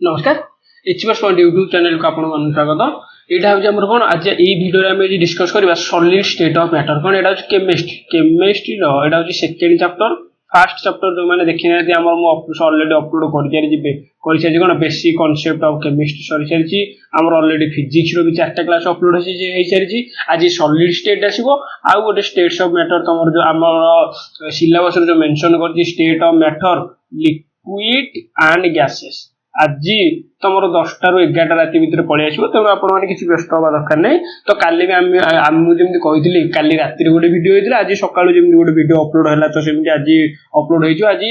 नमस्कार HPS point YouTube channel को आपन मन स्वागत। एटा हूँ हमर कोन आज ए वीडियो रे हम डिस्कस करबा सॉलिड स्टेट ऑफ मैटर कोन एटा हूँ केमिस्ट्री रो एटा हूँ सेकंड चैप्टर फर्स्ट चैप्टर जो माने देखि नै हमर मो ऑलरेडी अपलोड कर दिया जिबे कर छै कोन बेसिक कांसेप्ट ऑफ केमिस्ट्री सरी सरी हमर ऑलरेडी फिजिक्स रो भी चारटा क्लास अपलोड होई सरी आज सॉलिड स्टेट आसीबो आ गोटे स्टेट्स ऑफ मैटर तमर जो हमर सिलेबस रो जो मेंशन करछि state of matter liquid and gases आज तुम 10टा ରୁ 11ଟା राति भितर पळि आसीबो तेणु आपण माने किछि व्यस्त होबा दरकार नै। तो काली भी आम जेमति कहितली काली राति रे गोटे वीडियो हेतिला आज सकाळु जेमति गोटे वीडियो अपलोड हला तो सेमति आज अपलोड हेइजो आज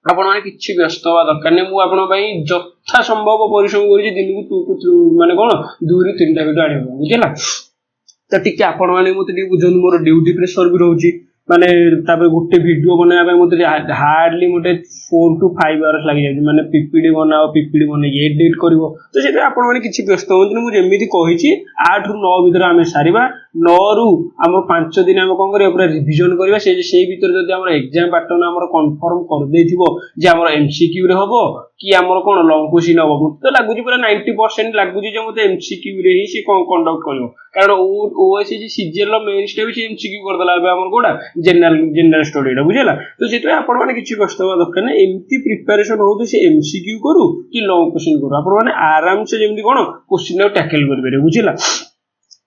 आपण माने किछि व्यस्त होबा दरकार नै। मु आपण पई यथा संभव परिश्रम करि दिन को 2 माने कोन 2 ରୁ 3टा वीडियो आनिबो बुझिला। तो टिके आपण माने मते टिके बुझन मोर ड्यूटी प्रेशर भी रहउची माने तापर गोटे वीडियो बनाया पे मते हार्डली मते 4 to 5 आवर्स लागि जाय माने पीपीडी बनाओ पीपीडी बने एडिट करिवो तो सेटा आपण माने किछि व्यस्त होंतनी मु जेमिति कहिछि 8 ରୁ 9 भीतर आमे सारिबा 9 ରୁ हमर 5 दिन हम कोन करिया पूरा रिवीजन करिवा से भीतर जदी हमर एग्जाम पैटर्न हमर कंफर्म कर देथिबो जे हमर एमसीक्यू रे होबो कि हमर कोन लॉन्ग क्वेश्चन होबो मते लागुची पूरा 90% लागुची जे मते एमसीक्यू रे ही से कंडक्ट करिवो कारण ओएससी सीजीएल मेन स्टेप से एमसीक्यू कर दला हमर कोडा जनरल स्टडी रे बुझला। तो सेटा आपण माने किछि कष्ट होबा दरकार नै एमती प्रिपरेशन हो तो से एमसीक्यू करू कि लॉन्ग क्वेश्चन करू आपण माने आराम से जेमति कोन क्वेश्चन टैकल करबे बुझला।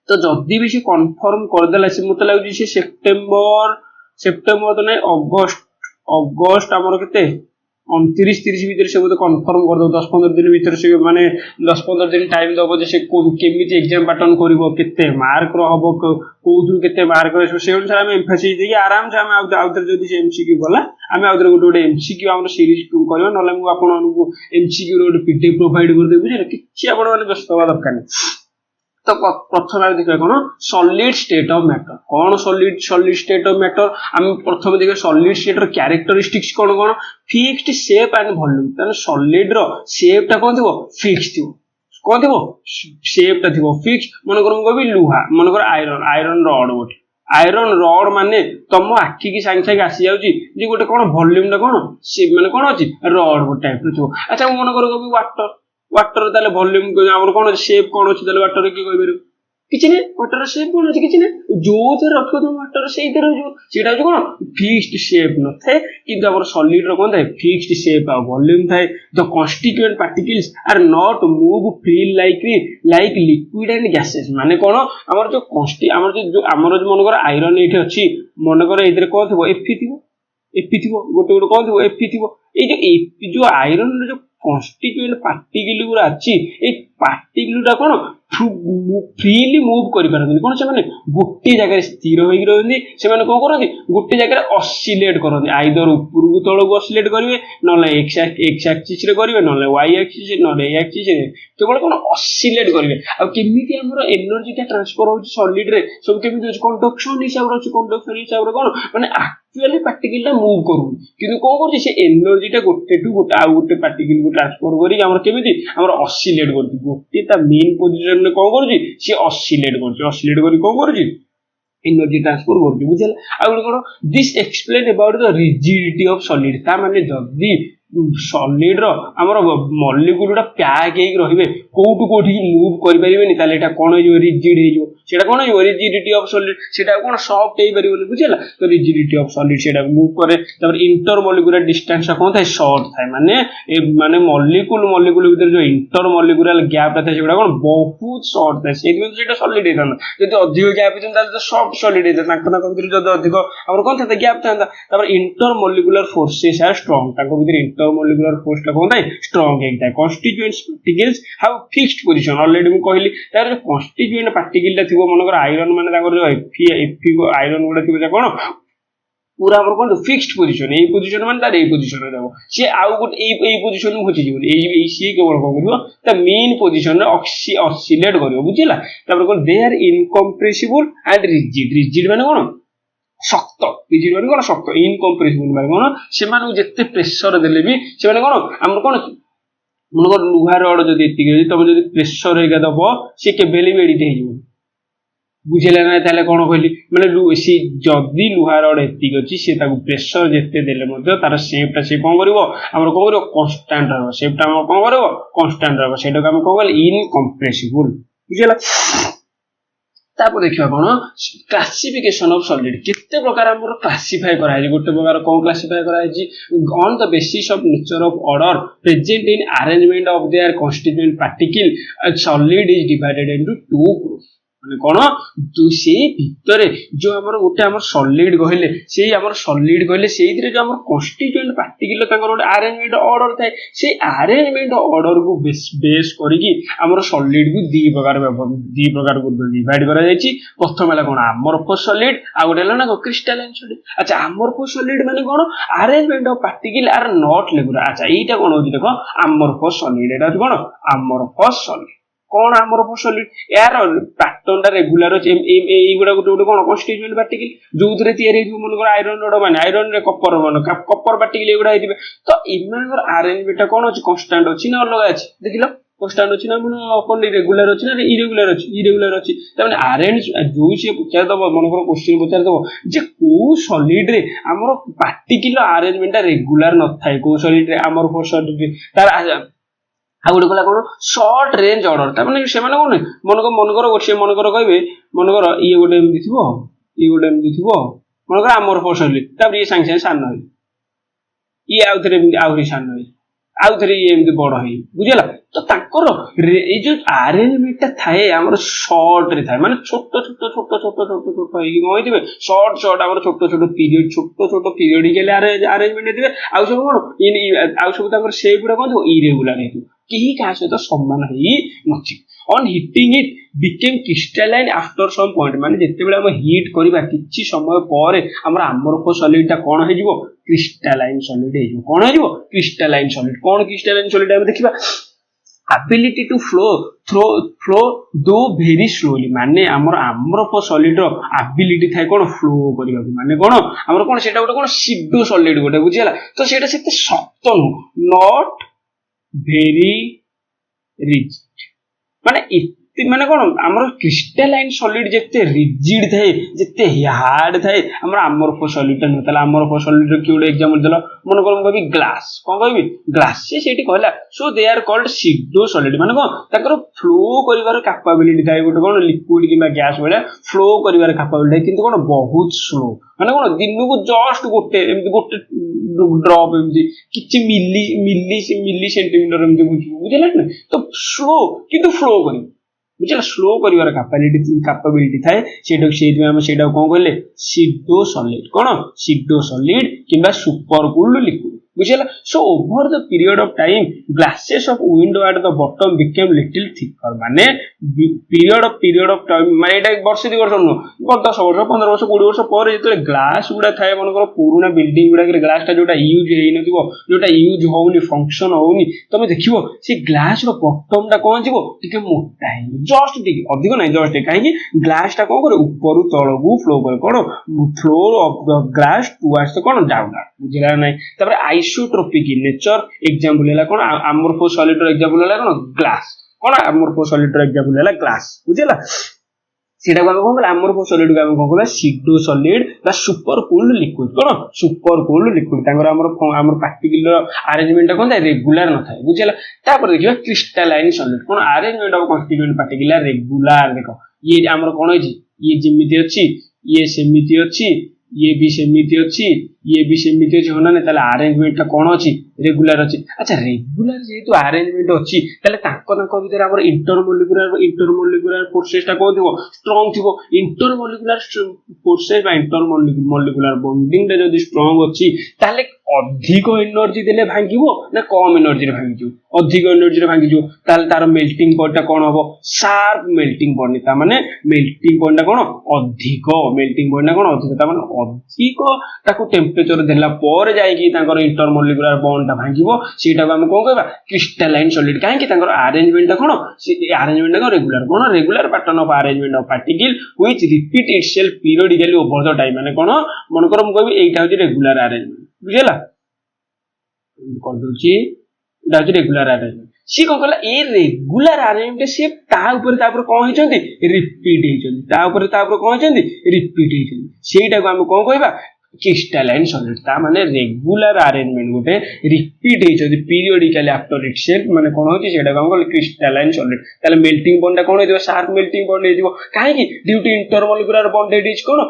तो जदी भी से कंफर्म कर देला से मते लागुची से सेप्टेम्बर तो नै अगस्त हमर केते 29-30 भीतर से मते कंफर्म कर दो 10-15 दिन भीतर से माने 10-15 दिन टाइम दबो जे से केमिति एग्जाम पैटर्न करिवो केते मार्क रो हबो कोथु केते मार्क रो से अनुसार हम एम्फासिस देके आराम से हम आउटर जदी से एमसीक्यू गला हम आउटर गोटे एमसीक्यू हमर सीरीज टू करबो नले मु आपण को एमसीक्यू रो पीडीएफ प्रोवाइड कर दे बुझे किछि आपण माने व्यस्त होबा दरकार नै। तो प्रथम आगे देखा कौन सॉलिड स्टेट ऑफ मैटर कौन सॉलिड स्टेट ऑफ मैटर हम प्रथम देखा सॉलिड स्टेट रो कैरेक्टरिस्टिक्स कौन कौन फिक्स्ड शेप एंड वॉल्यूम तने सॉलिड रो शेप ता कौन थिबो फिक्स थिबो कौन थिबो शेप ता थिबो फिक्स मन कर को भी लुहा मन कर आयरन रॉड गोटे आयरन रॉड माने तुम आखि की सांगे सांगे आसी जाउची जे गोटे कौन वॉल्यूम ता कौन से माने कौन अछि रॉड गोटे टाइप थिबो। अच्छा मन कर को भी वाटर ताले वॉल्यूम को हमर कोन शेप कोन अछि ताले वाटर के कहि बेरु किछि नै वाटर शेप कोन अछि किछि नै जो थे रखो तो वाटर से इधर जो सेटा जो कोन फिक्स्ड शेप न थे किंतु हमर सॉलिड रो कोन थाए फिक्स्ड शेप आ वॉल्यूम थाए the constituent particles are not move free like liquid and gases माने कोन हमर जो हमर जो मन कर आयरन एठी अछि मन कर इधर कोन थबो एफी थिबो गोटे कोन थबो एफी थिबो ए जो आयरन जो कॉन्स्टिट्यूएंट पार्टिकल गुरा अछि ए पार्टिकल टा कोन फ्रीली मूव करि परथि कोन से माने गोटे जगह स्थिर होई रहथि से माने कोन करथि गोटे जगह ऑसिलेट करथि आइदर ऊपर को तळ को ऑसिलेट करिवे नले एक्स एक्सिस रे करिवे नले वाई एक्सिस नले ए एक्सिस रे केवल कोन ऑसिलेट करिवे आ केमिति हमर एनर्जी टा ट्रांसफर होछि सॉलिड रे सब केमिति होछि कंडक्शन हिसाब रे कोन माने एक्चुअली पार्टिकल टा मूव करू किंतु कोन करछि से एनर्जी टा गोटे टू गोटे आ गोटे पार्टिकल को ट्रांसफर करी हमर केमिति हमर ऑसिलेट करछि गोटे ता मेन पोजीशन में कोन करछि से ऑसिलेट करी कोन करछि एनर्जी ट्रांसफर करछि बुझला। आ कोन this explain about the rigidity of solid ता माने जदी सॉलिड रो हमर मॉलिक्यूल टा पैक हेक रहिबे कोठु कोठी मूव करि परिबेनी ताले एटा कोन हो रिजिड हे जो सेटा कोन हो रिजिडिटी ऑफ सॉलिड सेटा कोन सॉफ्ट हे परिबोनी बुझला। तो रिजिडिटी ऑफ सॉलिड सेटा मूव करे तबर इंटर मॉलिक्यूलर डिस्टेंस कोन थाए शॉर्ट थाए माने मॉलिक्यूल भीतर जो इंटर मॉलिक्यूलर गैप थाए सेटा कोन बहुत शॉर्ट थाए से में सेटा सॉलिड हे थाना जदी अधिक गैप हे ताले तो सॉफ्ट सॉलिड हे ताकना भीतर जदी अधिक हमर कोन थाए गैप थांदा तबर inter molecular forces are strong ताको भीतर मोलिकुलर फोर्स टा कोन थाए स्ट्रांग एकता constituent particles have fixed position already मैं कहली तार जो कॉन्स्टिट्यूएंट पार्टिकल टा थिबो मनकर आयरन माने ताकर जो एफी आयरन गुडा थिबो कोन पूरा हमर कोन फिक्स्ड पोजीशन ए पोजीशन माने तार ए पोजीशन रे जाबो से आउ गुट ए पोजीशन में होची जीवन ए सी केवल कोन करिवो त मेन पोजीशन रे ऑसिलेट करिवो बुझिला। तापर कोन they are incompressible and rigid माने कोन शक्त रिजिड माने कोन शक्त इनकम्प्रेसिबल माने कोन से माने जत्ते प्रेशर देले भी से माने कोन हमर कोन मन लुहा रड जदी एति तुम जदी प्रेशर हेगा दबो से केबेली मेडिट हे जीवो बुझेगा ना ताले कौन कहली माने सी जदि लुहा रड एतिक अच्छी सी प्रेसर जिते देले तार सेपटा से कौन कर कन्स्टाट रहा सेपटा कौन कर कन्स्टाट रहा से कौन कह इनकम्प्रेसिबल बुझेगा देखा कौन क्लासिफिकेशन ऑफ सॉलिड केते प्रकार हमर क्लासिफाई करा है गोटे प्रकार कौन क्लासिफाई करा है on the basis of nature of order present in arrangement of their constituent particle solid is divided into two group माने कौन से भितर जो आमर गोटे आम सॉलिड कहले से आम सॉलिड कहले से जो आम कॉन्स्टिट्यूएंट पार्टिकल गोटे अरेंजमेंट ऑर्डर थाए से अरेंजमेंट ऑर्डर को बेस करके आम सॉलिड को दी प्रकार ग्रुप डिवाइड करा जायछि प्रथम है कौन अमorphous सॉलिड आ गोटे है ना क्रिस्टालाइन सॉलिड अच्छा अमorphous सॉलिड माने कौन arrangement of particle are not regular अच्छा एटा कौन होछि देखो अमorphous सॉलिड एटा कौन अमorphous सॉलिड कौन अमorphous सॉलिड यार पैटर्न टा रेगुलर अछि एई गुडा गोटे कौन कॉन्स्टिट्यूएंट पार्टिकल जोथरे तयारी हो मन कर आयरन रड माने आयरन रे कपर पार्टिकल एगुडा हेतिबे तो इमानर अरेंजमेंट टा कौन अछि कांस्टेंट अछि ना अलग अछि देखिलो कांस्टेंट अछि ना मन अपन रेगुलर अछि ना इरेगुलर अछि तने अरेंज जो से पुछार दबो मन कर क्वेश्चन पुछार दबो जे को सॉलिड रे हमर पार्टिकल अरेंजमेंट टा रेगुलर न थाए को सॉलिड रे अमorphous सॉलिड तार आ गोटे कहला कौन शॉर्ट रेंज ऑर्डर तार से कौन मनकर गोटे मनकर कहे मनकर ये गोटे एमती थो ये गोटे एमती थो मनकर अमorphous सॉलिड तापर ये सांगे सान ये आउ थे आहरी सान आउ थे ये एमती बड़ है बुझेगा तो ताकर ये जो अरेंजमेंट थाए आम शॉर्ट रे थाए माने छोट छोट छोट छोट छोट छोट होइदिबे शॉर्ट शॉर्ट आम छोट छोट पीरियडिकल अरेंजमेंट हेतिबे आउ सब कौन आउ सब ताकर शेप गुडा कौन इरेगुलर हेतु कहीं क्या सहित सम्मान ही नथि on heating it became crystalline after some point माने जेते बेला हम हीट करबा किछि समय पर हमरा अमorphous सॉलिड ता कोन हे जिवो क्रिस्टालाइन सॉलिड हे जिवो कोन हे जिवो क्रिस्टालाइन सॉलिड कोन क्रिस्टालाइन सॉलिड हम देखिबा ability to flow दो very slowly माने हमर अमorphous सॉलिड रो ability थाए कोन फ्लो करिबा माने कोन हमर कोन सेटा गोटे कोन सिडो सॉलिड गोटे बुझियला तो सेटा सेते शक्त नॉट very rigid माने कौन आमर क्रिस्टालाइन सॉलिड जिते रिजिड थाए जिते हार्ड थाए आमर अमorphous सॉलिड नुह ताला अमorphous सॉलिड रो किउडे एग्जांपल देलो मन कर कहबी ग्लास कोन कहबी ग्लास से सेठी कहला so they are called pseudo solid माने कोन ताकर फ्लो करिवार कैपेबिलिटी थाए गोटे कोन लिक्विड किबा गैस वाला फ्लो करिवार कैपेबिलिटी किंतु कोन बहुत स्लो माने कोन दिन को जस्ट गोटे ड्रॉप एमती किछि मिली सेंटीमीटर एमती बुझिला ना तो स्लो किंतु फ्लो करी बुझला स्लो करिवार कैपेबिलिटी थाए सेटा हम सेटा कोन कहले सिडो सॉलिड कोन सिडो सॉलिड किबा सुपर कूल्ड लिक्विड बुझला so over the period of time glasses of window at the bottom became little thicker माने पीरियड ऑफ टाइम माने एटा वर्ष 2 वर्ष न 10 वर्ष 15 वर्ष 20 वर्ष पर जेते ग्लास गुडा थाए मनकर पुराना बिल्डिंग गुडा के ग्लास ता जोटा यूज हेइ नथिबो जोटा यूज होउनी फंक्शन होउनी तमे देखिबो से ग्लास रो बॉटम ता कोन जिवो टिके मोटा है जस्ट टिके अधिक नै जस्ट काहे कि ग्लास ता कोन करे ऊपर तळगु फ्लो करे कोन flow of the glass towards the कोन डाउन बुझिला नै तबरे आइसोट्रोपिक इन नेचर एग्जांपल हैला कोन अमorphous सॉलिड रो एग्जांपल हैला कोन ग्लास कोन अमorphous सॉलिड रो एग्जांपल हैला ग्लास बुझिला सेटा को कोन कहला अमorphous सॉलिड को हम कोन कहला सिडो सॉलिड बा सुपर कूल्ड लिक्विड कोन सुपर कूल्ड लिक्विड तांगर हमर पार्टिकल अरेंजमेंट कोन थाए रेगुलर न थाए बुझिला तापर देखिबा crystalline solid cone arrangement of constituent particle regular देखो ये हमर कोन अछि ये जिमिति अछि ये सेमिति अछि ये भी सेमिति अछि ये भी सेमिति अछि होना ने ताले अरेंजमेंट कोन अछि रेगुलर अछि अच्छा रेगुलर जेतु अरेंजमेंट अछि ताले ताको भीतर हमर इंटरमोलिकुलर फोर्सेस ता को दिबो स्ट्रांग थिबो इंटरमोलिकुलर फोर्सेस बा इंटरमोलिकुलर बॉन्डिंग रे जदी स्ट्रांग अछि ताले अधिक एनर्जी देले भांगिबो ना कम एनर्जी रे भांगिजो अधिक एनर्जी रे भांगिजो ताले तार मेल्टिंग पॉइंट ता कोन हबो शार्प मेल्टिंग पॉइंट ता माने मेल्टिंग पॉइंट ता कोन अधिक मेल्टिंग पॉइंट ता कोन अधिक ता माने अधिक ताको टेम्परेचर देला पर जाई कि तांकर इंटरमोलिकुलर बॉन्ड ता भांगिबो सेटा हम कोन कहबा क्रिस्टालाइन सॉलिड काहे कि तांकर अरेंजमेंट ता कोन अरेंजमेंट ता regular pattern of arrangement of particle which repeat itself periodically over the time माने कोन मन कर हम कहबी एटा होची रेगुलर अरेंजमेंट बुझिला कर दोची एटा होची रेगुलर अरेंजमेंट सी कौन कहला ए रेगुलर आरएनए से तापर कौन होती रिपीट होती कौन होती रिपीट होती सेटा को आम कौन कहबा क्रिस्टालाइन सॉलिड ता माने रेगुलर अरेंजमेंट गोटे रिपीट होती पीरियडिकली आफ्टर इटसेल्फ माने कोन होती सेटा हम कहले क्रिस्टालाइन सॉलिड ताले मेल्टिंग पॉइंट कोन होइबो शार्प मेल्टिंग पॉइंट होइबो काहे कि due to intermolecular bonded is कोन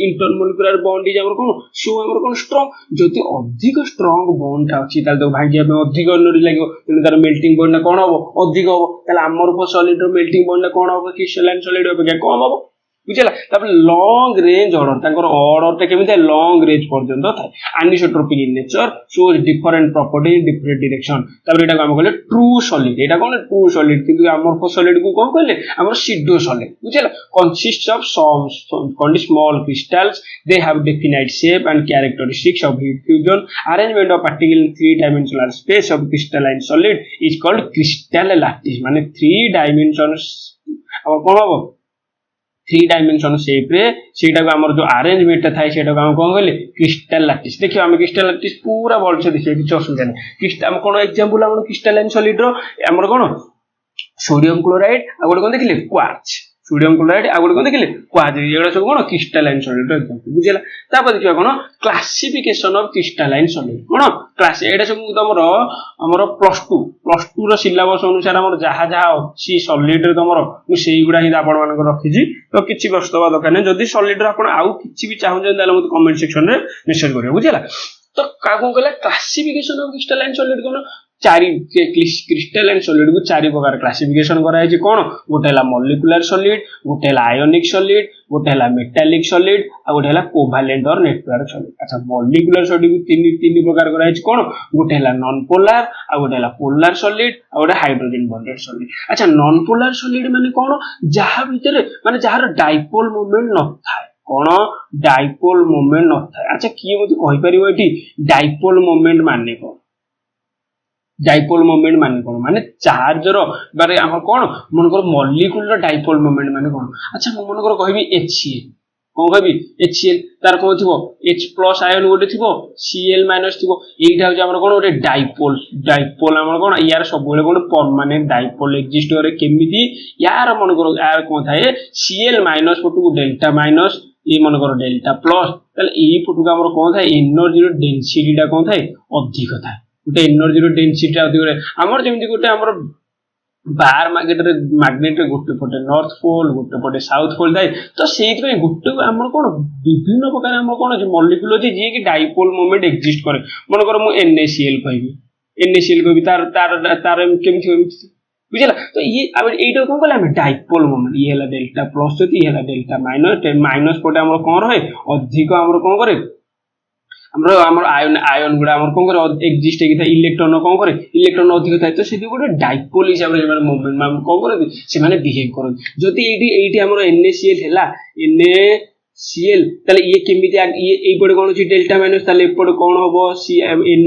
इंटरमोलिकुलर बॉन्ड इज हमर कोन सो हमर कोन स्ट्रांग जति अधिक स्ट्रांग बॉन्ड अछि ताले तो भागिया में अधिक एनर्जी लागो तेनु तार मेल्टिंग पॉइंट कोन होबो अधिक होबो ताले हमर को सॉलिड रो मेल्टिंग पॉइंट कोन होबो क्रिस्टालाइन सॉलिड होबो क्या कम होबो बुझला तब लॉन्ग रेंज ऑर्डर तांकर ऑर्डर टे केमिते लॉन्ग रेंज पर्यंत थाए anisotropic in nature shows different property in different direction तब एटा को हम कहले ट्रू सॉलिड एटा कोन ट्रू सॉलिड किंतु अमरफस सॉलिड को कोन कहले हमर सिडो सॉलिड बुझला consist of some small crystals they have definite shape and characteristics of heat fusion arrangement of particle in 3 dimensional space of crystalline solid is called crystal lattice माने 3 dimensional और कोन हो 3 dimension shape रे सेटा को हमर जो arrangement थाए सेटा को हम कोन कहले क्रिस्टल लैटिस देखियो हम क्रिस्टल लैटिस पूरा बोल से देखियो कि असुविधा नहीं क्रिस्टल हम कोन एग्जांपल हम क्रिस्टलाइन सॉलिड रो हमर कोन सोडियम क्लोराइड आ गोटे कोन देखिले क्वार्ट्ज सोडियम क्लोराइड आ गोटे कोन देखिले क्वार्ट्ज एगुडा सब कोन क्रिस्टलाइन सॉलिड रो एग्जांपल बुझिला तापर देखियो कोन क्लासिफिकेशन ऑफ क्रिस्टलाइन सॉलिड कोन क्लास एडा सब तमरो हमर +2 रो सिलेबस अनुसार हमर जहा जहा अछि सॉलिड रे तमरो मु सेही गुडा ही आपण मान को रखिजी तो किछि बस्तवा दरकार नै जदी सॉलिड रे आपण आउ किछि भी चाहु जन दाले मते कमेंट सेक्शन रे मेंशन करियो बुझिला तो का कोन कहला क्लासिफिकेशन ऑफ क्रिस्टलाइन सॉलिड कोन चारि क्रिस्टलाइन सॉलिड को 4 प्रकार क्लासिफिकेशन करा है कोन गोटेला मॉलिक्यूलर सॉलिड गोटेला आयोनिक सॉलिड गोटेला मेटालिक सॉलिड आ गोटेला कोवैलेंट और नेटवर्क सॉलिड अच्छा मॉलिक्यूलर सॉलिड को तीन प्रकार करा है कोन गोटेला नॉन पोलर आ गोटेला पोलर सॉलिड आ गोटे हाइड्रोजन बॉन्डेड सॉलिड अच्छा नॉन पोलर सॉलिड माने कोन जहा भीतर माने जहार डाइपोल मोमेंट न थाए कोन डाइपोल मोमेंट न थाए अच्छा किए मते कहि परिबो एठी डाइपोल मोमेंट माने कोन डाइपोल मोमेंट माने कोन माने चार्ज रो बारे हम कोन मन कर मॉलिक्यूल रो डाइपोल मोमेंट माने कोन अच्छा मन कर कहबी HCl कोन कहबी HCl तार कोन थिबो H+ आयन गोटे थिबो Cl- थिबो एइटा हो हमर कोन गोटे डाइपोल हमर कोन यार सब बेले कोन परमानेंट डाइपोल एक्जिस्ट करे केमिति यार मन कर यार कोन थाए Cl- पटु डेल्टा माइनस ए मन कर डेल्टा प्लस तले ए पटु का हमर कोन थाए एनर्जी रो डेंसिटी टा कोन थाए अधिक थाए गोटे एनर्जी रो डेंसिटी अधिक हमर जेमति गोटे हमर बार मैग्नेट रे गोटे पटे नॉर्थ पोल गोटे पटे साउथ पोल थाए तो सेति पे गोटे हमर कोन विभिन्न प्रकार हमर कोन मॉलिक्यूल अछि जे कि डाइपोल मोमेंट एक्जिस्ट करे मन कर मु NaCl कहबी तार केमथि बुझला तो ये अब एटा कोन कहला हम डाइपोल मोमेंट ये हला डेल्टा प्लस होती हला डेल्टा माइनस पटे हमर कोन रहे अधिक हमर कोन करे हमर आयन गुडा हमर कोन करे एक्जिस्ट कि इलेक्ट्रॉन कोन करे इलेक्ट्रॉन अधिक थाए तो सेति गोटे डाइपोल हिसाब रे माने मोमेंट मा कोन करे से माने बिहेव करन जति एठी हमर NaCl हैला NaCl तले ये केमिति ये एई पडे कोन अछि डेल्टा माइनस तले एपडे कोन होबो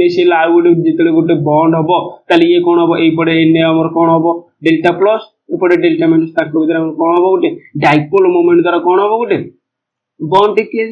NaCl आ गोटे जेतले गोटे बॉन्ड होबो तले ये कोन होबो एई पडे Na हमर कोन होबो डेल्टा प्लस एपडे डेल्टा माइनस ताको भीतर हमर कोन होबो गोटे डाइपोल मोमेंट द्वारा कोन होबो गोटे बॉन्ड के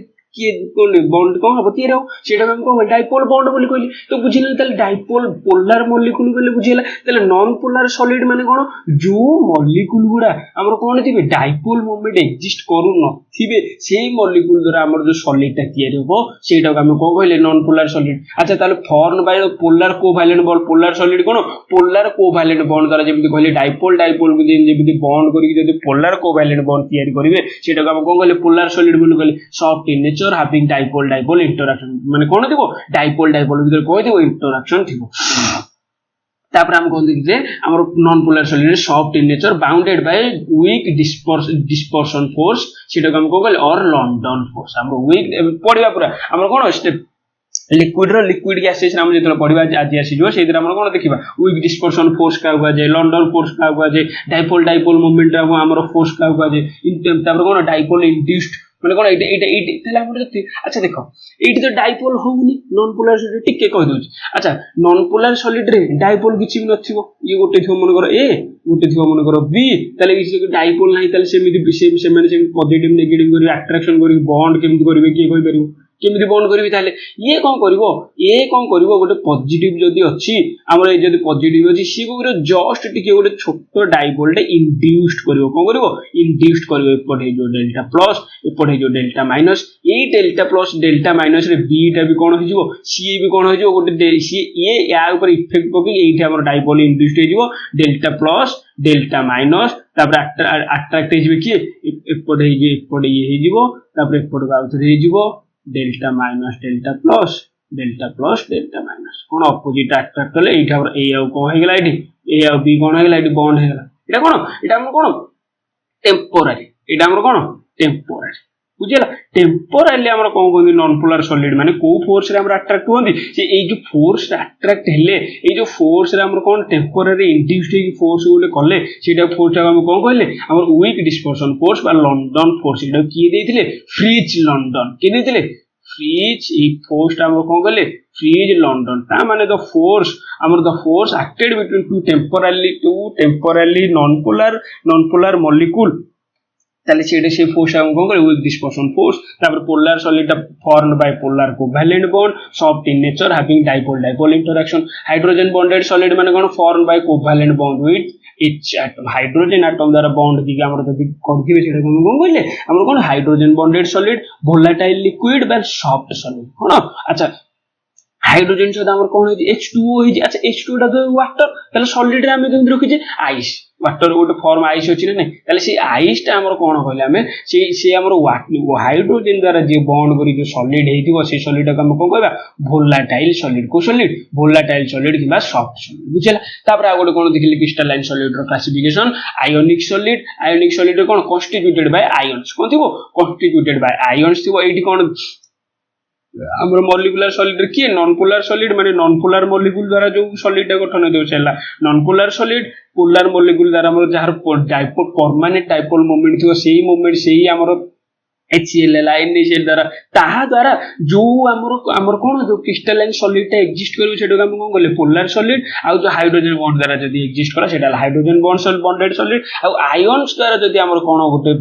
कोन बॉन्ड कोन होबो तिरो सेटा हम कोन डाइपोल बॉन्ड बोली कहली तो बुझिले तले डाइपोल पोलर मॉलिक्यूल बोले बुझिला तले नॉन पोलर सॉलिड माने कोन जो मॉलिक्यूल गुडा हमर कोन थिबे डाइपोल मोमेंट एक्जिस्ट करू न थिबे सेही मॉलिक्यूल द्वारा हमर जो सॉलिड ता तयारी होबो सेटा हम कोन कहले नॉन पोलर सॉलिड अच्छा तले form by polar covalent bond polar solid cone polar covalent bond द्वारा जेमिति कहले डाइपोल को जेमिति बॉन्ड करी जदि पोलर कोवैलेंट बॉन्ड तयारी करिवे सेटा हम कोन कहले पोलर सॉलिड बोली कहले soft in nature having dipole interaction माने कोन थिबो डाइपोल भीतर कोइ थिबो इंटरेक्शन थिबो तापर हम कोन देखि जे हमर non polar solid soft in nature bounded by weak dispersion force सेटा हम कोन कहले और लॉन्डन फोर्स हम वीक पढिबा पूरा हमर कोन स्टेप लिक्विड गैसेस नाम जेतला पढिबा आज आसी जो सेतिर हमर कोन देखिबा वीक डिस्पर्शन फोर्स का हुआ जे लॉन्डन फोर्स का हुआ जे डाइपोल मोमेंट हमर फोर्स का हुआ जे तापर कोन डाइपोल इंड्यूस्ड माने कोन एटा तला हमर अच्छा देखो एटी तो डाइपोल होउनी नॉन पोलर सॉलिड टिके कह दोछ अच्छा नॉन पोलर सॉलिड रे डाइपोल किछि भी नथिबो ये गोटे थिबो मन करो ए गोटे थिबो मन करो बी तले किछि डाइपोल नाही तले सेमिति विषय से माने सेमिति पॉजिटिव नेगेटिव करी अट्रैक्शन करी बॉन्ड केमिति करिवे की कहि परिबो केमिति बॉन्ड करिवि ताले ये कोन करिवो गोटे पॉजिटिव जदी अछि हमर ए जदी पॉजिटिव अछि सी को जस्ट टिके गोटे छोटो डाइपोल टे इंड्यूस्ड करिवो कोन करिवो इंड्यूस्ड करिवो एपटे जो डेल्टा प्लस एपटे जो डेल्टा माइनस ए डेल्टा प्लस डेल्टा माइनस रे बी टा भी कोन होइजो सी भी कोन होइजो गोटे सी ये या ऊपर इफेक्ट पके एठी हमर डाइपोल इंड्यूस्ड होइजो डेल्टा प्लस डेल्टा माइनस तापर अट्रैक्ट होइजो कि एपटे ये होइजो तापर एपटे आउथरे होइजो delta minus delta plus delta minus कोन ऑपोजिट अट्रैक्ट कले एठी हमर ए आ कोन हे गेला एठी ए आ बी कोन हे गेला एठी बॉन्ड हे गेला एटा हमर कोन टेम्पोरारी एटा हमर कोन टेम्पोरारी बुझिला टेम्पोराली हमर कोन कोन नॉन पोलर सॉलिड माने को फोर्स रे हमर अट्रैक्ट होंदी से ए जो फोर्स रे अट्रैक्ट हेले ए जो फोर्स रे हमर कोन टेम्पोरारी इंड्यूस्ड की फोर्स गोले कले सेटा फोर्स टा हम कोन कहले हमर वीक डिस्पर्शन फोर्स बा लंडन फोर्स एटा की देथिले फ्रीज लंडन के देथिले फ्रीज ए फोर्स टा हम कोन कहले फ्रीज लंडन ता माने the force acted between two temporarily non polar molecule ताले से फोर्स हम कोन करे वीक डिस्पर्शन फोर्स तापर polar solid formed by polar covalent bond soft in nature having dipole interaction hydrogen bonded solid माने कोन formed by covalent bond with each atom hydrogen atom द्वारा bond दिके हमर जदी करथिबे सेटा कोन कहले हमर कोन hydrogen bonded solid volatile liquid बा सॉफ्ट सॉलिड कोन अच्छा हाइड्रोजन सहित हमर कोन होई H2O होई अच्छा H2O टा तो वाटर ताले सॉलिड रे हम केमि रखि जे आइस वाटर गोटे फॉर्म आइस अछि ना नहीं ताले से आइस टा हमर कोन कहले हमें से हमर हाइड्रोजन द्वारा जे बॉन्ड करी जो सॉलिड हेतिबो से सॉलिड का हम कोन कहबा वोलेटाइल सॉलिड को सॉलिड वोलेटाइल सॉलिड किबा सॉफ्ट सॉलिड बुझला तापर आ गोटे कोन देखिले क्रिस्टलाइन सॉलिड रो क्लासिफिकेशन आयोनिक सॉलिड कोन कॉन्स्टिट्यूटेड बाय आयन्स कोन थिबो कॉन्स्टिट्यूटेड बाय आयन्स थिबो एठी कोन हमर मॉलिक्यूलर सॉलिड की नॉन पोलर सॉलिड माने नॉन पोलर मॉलिक्यूल द्वारा जो सॉलिड गठन देउ छला non polar solid polar molecule द्वारा हमर जहार डाइपोल परमानेंट डाइपोल मोमेंट थियो सेही हमर HCl NaCl द्वारा ताहा द्वारा जो हमर कोन जो क्रिस्टलाइन सॉलिड टा एग्जिस्ट करू सेटा हम कोन कहले पोलर सॉलिड आ जो हाइड्रोजन बॉन्ड द्वारा जदी एग्जिस्ट करा सेटा हाइड्रोजन बॉन्डेड सॉलिड आ आयन्स द्वारा जदी हमर कोन गोटे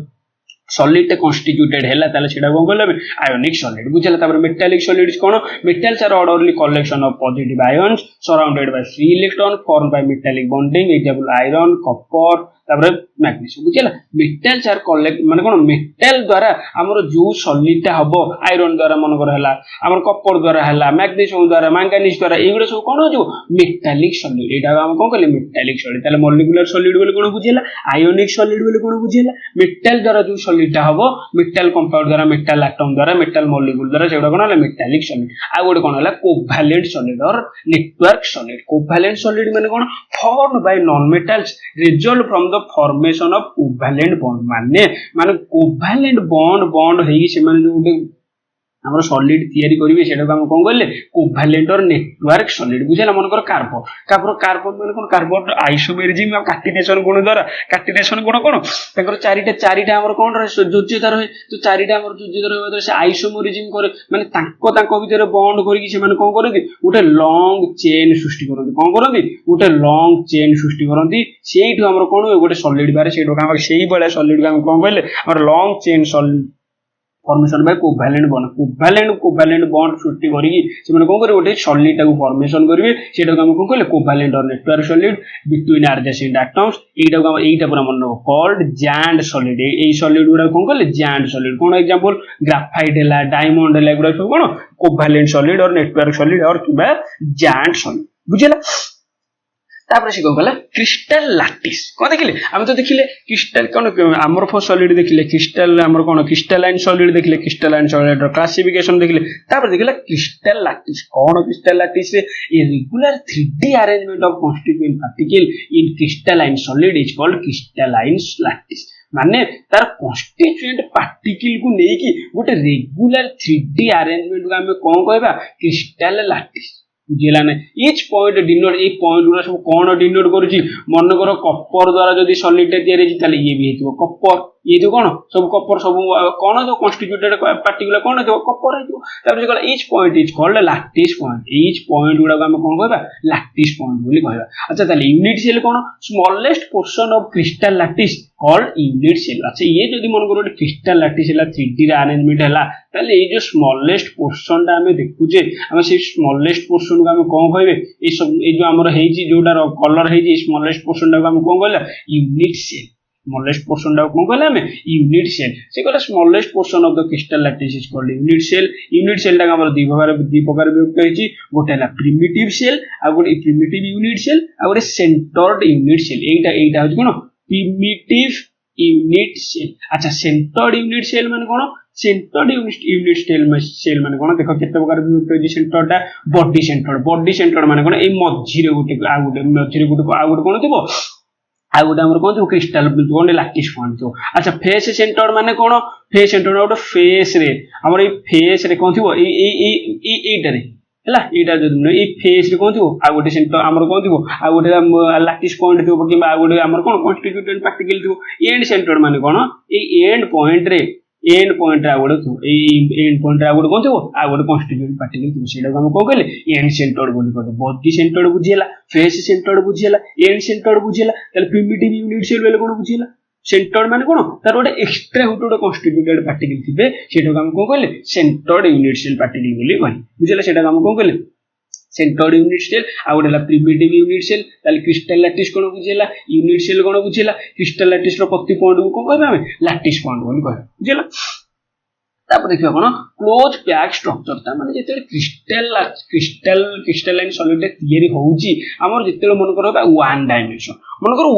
सॉलिड कॉन्स्टिट्यूटेड हैला ताले सेटा कोन कहले आयोनिक सॉलिड बुझला तापर मेटालिक सॉलिड्स कोन metals are orderly collection of positive ions surrounded by free electron formed by metallic bonding example iron copper तापर मैग्नीशियम बुझला मेटल्स आर कलेक्ट माने कोन मेटल द्वारा हमर जो सॉलिड टा हबो आयरन द्वारा मन कर हैला हमर कॉपर द्वारा हैला मैग्नीशियम द्वारा मैंगनीज द्वारा एगुडा सब कोन हो जो मेटालिक सॉलिड एटा हम कोन कहले मेटालिक सॉलिड ताले मॉलिक्यूलर सॉलिड बोले कोन बुझिला आयोनिक सॉलिड बोले कोन बुझिला मेटल द्वारा जो सॉलिड टा हबो मेटल कंपाउंड द्वारा मेटल एटम द्वारा मेटल मॉलिक्यूल द्वारा सेगुडा कोन हला मेटालिक सॉलिड आ गोटे कोन हला कोवैलेंट सॉलिड और नेटवर्क सॉलिड कोवैलेंट सॉलिड माने कोन formed by non metals result from the formation of covalent bond माने कोवैलेंट बॉन्ड हेई से माने जो हमर सॉलिड तयारी करबे सेटा को हम कोन कहले कोवैलेंट और नेटवर्क सॉलिड बुझला मन कर कार्बन माने कोन कार्बन आइसोमेरिज्म और कार्टिनेशन गुण द्वारा कार्टिनेशन गुण कोन तकर चारिटा हमर कोन जोज्यता रहे तो चारिटा हमर जोज्यता रहे तो से आइसोमेरिज्म करे माने तांको भीतर बॉन्ड करी से माने कोन करथि उठे लॉन्ग चेन सृष्टि करथि कोन करथि उठे लॉन्ग चेन सृष्टि करथि सेइठो हमर कोन गोटे सॉलिड बारे सेइठो हम सेही बळे सॉलिड का हम कोन कहले हमर long chain solid formation by covalent bond सृष्टि करी से माने कोन करे ओटे सॉलिड टा को फॉर्मेशन करबे सेटा को हम कोन कहले कोवैलेंट और network solid between adjacent atoms एटा पूरा मन कॉल्ड जैंट सॉलिड ए सॉलिड गुडा कोन कहले जैंट सॉलिड कोन एग्जांपल ग्राफाइट हैला डायमंड हैला गुडा सब कोन कोवैलेंट सॉलिड और नेटवर्क सॉलिड और किबा जैंट सॉलिड बुझला तापर से कहला क्रिस्टल लैटिस कोन देखिले हम तो देखिले क्रिस्टल कोन अमोर्फस सॉलिड देखिले क्रिस्टल हमर कोन क्रिस्टलाइन सॉलिड देखिले क्रिस्टलाइन सॉलिड क्लासिफिकेशन देखिले तापर देखिला क्रिस्टल लैटिस कोन क्रिस्टल लैटिस रे a regular 3D arrangement of constituent particle in crystalline solid is called crystalline lattice माने तार कॉन्स्टिट्यूएंट पार्टिकल को नै कि गोटे रेगुलर 3D अरेंजमेंट को हम कोन कहबा क्रिस्टल लैटिस बुझिला ने ईच पॉइंट डिनोट ए पॉइंट सब कोन डिनोट करूची मन करो कॉपर द्वारा जदी सॉलिड टे तयारी ताले ये भी हेतिबो कॉपर ये जो कौन सब कपर सब कौन जो कन्स्टिट्यूटेड पार्टिकुलर कौन जो कपर है तापर कहला each point is called lattice point each point गुडा आम कौन कहबा लैक्टिस पॉइंट बोली कहबा अच्छा ताले यूनिट सेल कौन smallest portion of crystal lattice called unit cell अच्छा ये जदी मन करो क्रिस्टल लैक्टिस हला 3D रे अरेंजमेंट हला ताले ये जो स्मॉलेस्ट पोर्शन टा हमें देखुजे हम से स्मॉलेस्ट पोर्शन को हम कौन कहबे ये सब ये जो हमर हेजी जोटा कलर हेजी स्मॉलेस्ट पोर्शन टा हम कौन कहला यूनिट सेल स्मॉलेस्ट पोर्शन टा कौन कहला हमें यूनिट सेल से कहला smallest portion of the crystal lattice is called unit cell टा हमर दो प्रकार विभक्त होईची गोटे हला प्रिमिटिव सेल आ गोटे प्रिमिटिव यूनिट सेल आ गोटे सेंटर्ड यूनिट सेल एटा हो कोन प्रिमिटिव यूनिट सेल अच्छा सेंटर्ड यूनिट सेल माने कोन सेंटर्ड यूनिट सेल माने कोन देखो केते प्रकार विभक्त होईची सेंटर्ड टा बॉडी सेंटर्ड माने कोन ए मझी रे गोटे आ गोटे मझी रे गोटे आ गोटे कोन थिबो आ गोटे हमर कोन क्रिस्टल कोन लैक्टिस पॉइंट तो अच्छा फेस सेंटर्ड माने कोन फेस सेंटर्ड गोटे फेस रे हमर ए फेस रे कोन थिबो एटा रे हला एटा जदि ए फेस रे कोन थिबो आ गोटे सेंटर हमर कोन थिबो आ गोटे लैक्टिस पॉइंट थिबो कि आ गोटे हमर कोन कन्स्टिट्यूटेड पार्टिकल थिबो एंड सेंटर्ड माने कोन ए एंड पॉइंट रे आ गोटे थिबो ए एंड पॉइंट रे आ गोटे कोन थिबो आ गोटे कन्स्टिट्यूटेड पार्टिकल थिबो सेटा हम कोन कहले एंड सेंटर्ड बोली कहले बॉडी सेंटर्ड बुझियला फेस सेंटर्ड बुझियला एंड सेंटर्ड बुझियला ताले प्रिमिटिव यूनिट सेल बेले कोन बुझियला सेंटर्ड माने कोन तार गोटे एक्स्ट्रा गोटे कन्स्टिट्यूटेड पार्टिकल थिबे सेटा हम कोन कहले सेंटर्ड यूनिट सेल पार्टिकल बोली कहले बुझियला सेटा हम कोन कहले सेंटर्ड यूनिट सेल आ गोटे प्रिमिटिव यूनिट सेल ताले क्रिस्टल लैक्टिस कोन बुझियला यूनिट सेल कोन बुझियला क्रिस्टल लैक्टिस रो प्रति पॉइंट को कोन कहबे हमें लैक्टिस पॉइंट बोली कहबे बुझियला तापर देखियो कोन क्लोज पैक स्ट्रक्चर ता माने जेते क्रिस्टलाइन सॉलिड तयारी होउची हमर जेते मन करो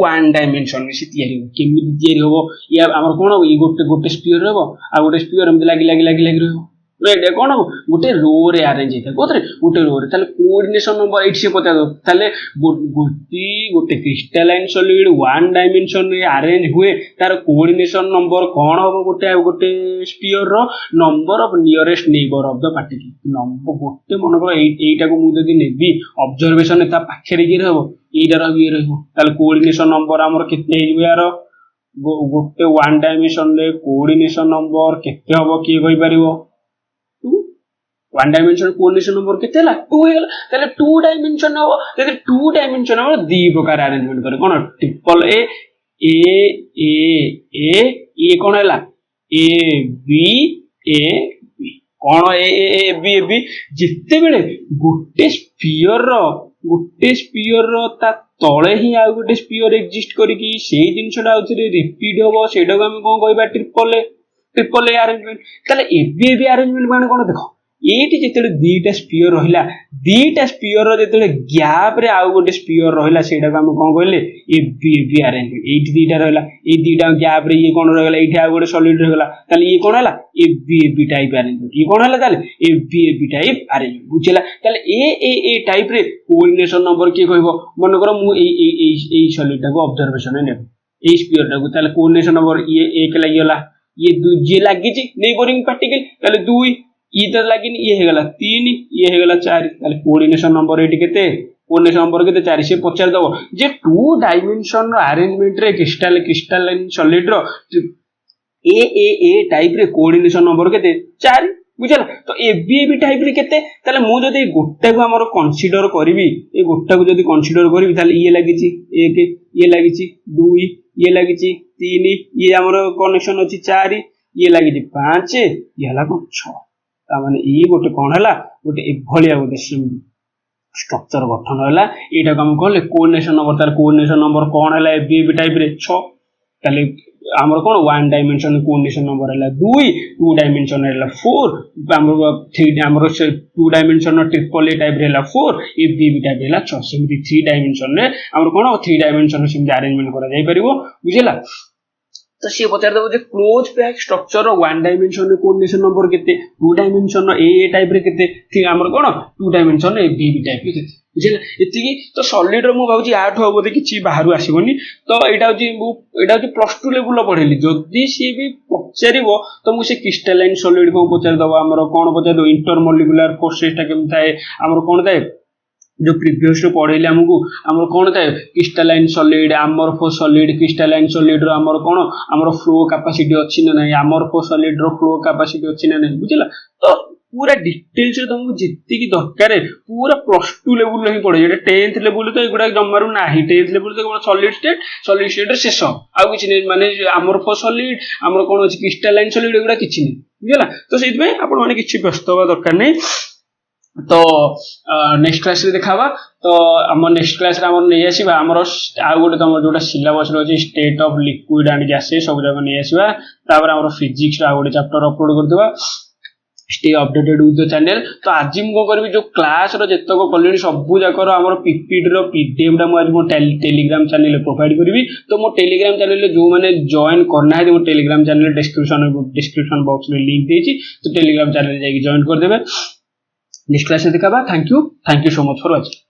वन डायमेंशन में से तयारी हो केमि तयारी हो या हमर कोन ई गोटे स्फीयर रहबो आ गोटे स्फीयर हम लागी रहबो राइट कौन हम गोटे रो रे अरेंज होता है कोथरे गोटे रो रे ताले कोऑर्डिनेशन नंबर 8 से पता दो ताले गोटे क्रिस्टलाइन सॉलिड वन डायमेंशन रे अरेंज हुए तार कोऑर्डिनेशन नंबर कौन हो गोटे स्फीयर रो number of nearest neighbour of the particle number गोटे मन कर एटा को मु जदी नेबी ऑब्जर्वेशन ता पाखे रे की रहबो एटा रो भी रहबो ताले कोऑर्डिनेशन नंबर हमर केते हेबो यार गोटे वन डायमेंशन रे कोऑर्डिनेशन नंबर केते होबो की कहि परिबो वन डायमेंशन कोऑर्डिनेशन नंबर केते हला 2 हेला ताले 2 डायमेंशन हो जदि 2 डायमेंशन हो दी प्रकार अरेंजमेंट करे कोन ट्रिपल ए कोन हला A B cone A B जिते बेले गोटे स्फीयर रो ता तळे ही आ गोटे स्फीयर एग्जिस्ट करी कि सेही जिंसडा आउथरे रिपीट होबो सेडा को हम कोन कहबा ट्रिपल ए अरेंजमेंट ताले ए बी अरेंजमेंट माने कोन देखो एटी जेते दीटा स्फीयर रहिला दीटा स्फीयर रो जेते गैप रे आउ गोटे स्फीयर रहिला सेडा को हम कोन कहले ए बी अरेंजमेंट एटी दीटा रहिला ए दीटा गैप रे ये कोन रहला एठी आउ गोटे सॉलिड रहला ताले ये कोन हला ए बी टाइप अरेंजमेंट ये कोन हला ताले ए बी टाइप अरेंजमेंट बुझला ताले ए टाइप रे कोऑर्डिनेशन नंबर के कहबो मन करो मु ए सॉलिड को ऑब्जर्वेशन ने ए स्फीयर को ताले कोऑर्डिनेशन नंबर ये 1 लागिला ये 2 जे लागी छी नेबरिंग पार्टिकल ताले 2 ई तर लागिन ये हेगला 3 ये हेगला 4 ताले कोऑर्डिनेशन नंबर एटी केते कोऑर्डिनेशन नंबर केते 4 से पचार दबो जे 2 डायमेंशन रो अरेंजमेंट रे क्रिस्टलाइन सॉलिड रो ए टाइप रे कोऑर्डिनेशन नंबर केते 4 बुझला तो ए बी टाइप रे केते ताले मु जदी गोटे को हमर कंसीडर करबी ए गोटे को जदी कंसीडर करबी ताले ये लागी छी 1 ये लागी छी 2 ये लागी छी 3 ये हमर कनेक्शन अछि 4 ये लागी छी 5 ये हला को 6 ता माने ई गोटे कोन हला गोटे एभलिया गोटे स्ट्रक्चर गठन हला एटा हम कहले कोऑर्डिनेशन नंबर तार कोऑर्डिनेशन नंबर कोन हला ए बी टाइप रे 6 ताले हमर कोन वन डायमेंशन कोऑर्डिनेशन नंबर हला 2 डायमेंशन हला 4 हमर 3 हमर 2 डायमेंशन ट्रिपल ए टाइप रे हला 4 ए बी टाइप हला 6 सेमि 3 डायमेंशन रे हमर कोन 3 डायमेंशन सेमि अरेंजमेंट करा जाय परिबो बुझिला तो सी पचार दबो जे क्लोज पैक स्ट्रक्चर रो वन डायमेंशन रे कोऑर्डिनेशन नंबर केते 2 डायमेंशन रो ए टाइप रे केते ठीक हमर कोन 2 डायमेंशन रे बी टाइप रे केते बुझिला एतिकी तो सॉलिड रो मु भाउची 8 होबो दे किछि बाहरु आसीबोनी तो एटा होची प्लस 2 लेवल लो पढेली जदी सी भी पचारिबो तो मु से क्रिस्टलाइन सॉलिड को पचार दबो हमर कोन पचार दो इंटरमोलिकुलर फोर्सेस ता केम थाए हमर कोन थाए जो प्रीवियस पढ़ेले आमको आमर कौन थाए crystalline solid amorphous solid crystalline solid रो आमर कौन आमर फ्लो कैपेसिटी अच्छी ना नहीं अमोर्फस सॉलिड रो फ्लो कैपेसिटी अच्छी ना नहीं बुझला तो पूरा डिटेल्स रे तुमको जित्ती की दरकार पूरा +2 लेवल नहीं पड़े जेटा 10th लेवल तो एगुडा जमारू नाही 10th लेवल तो केवल सॉलिड स्टेट रे शेष आ किछि नहीं माने अमोर्फस सॉलिड आमर कौन अछि क्रिस्टालाइन सॉलिड एगुडा किछि नहीं बुझला तो सेति में आपण माने किछि व्यस्त होबा दरकार नहीं तो नेक्स्ट क्लास रे देखाबा तो हम नेक्स्ट क्लास रे हम नै आसीबा हमर आ गोटे तुम जोटा सिलेबस रो अछि state of liquid and gases सब जगह नै आसीबा तापर हमर फिजिक्स रो आ गोटे चैप्टर अपलोड कर देबा stay updated with the channel तो आज मु करबी जो क्लास रो जतक कॉलेज सब जाकर हमर पीपीटी रो पीडीएफ रा आज मो टेलीग्राम चैनल प्रोवाइड करबी तो मो टेलीग्राम चैनल जो माने जॉइन करना है मो टेलीग्राम चैनल डिस्क्रिप्शन बॉक्स में लिंक देछि तो टेलीग्राम चैनल जाई जॉइन कर देबे नेक्स्ट क्लास में देखा thank you so much for watching.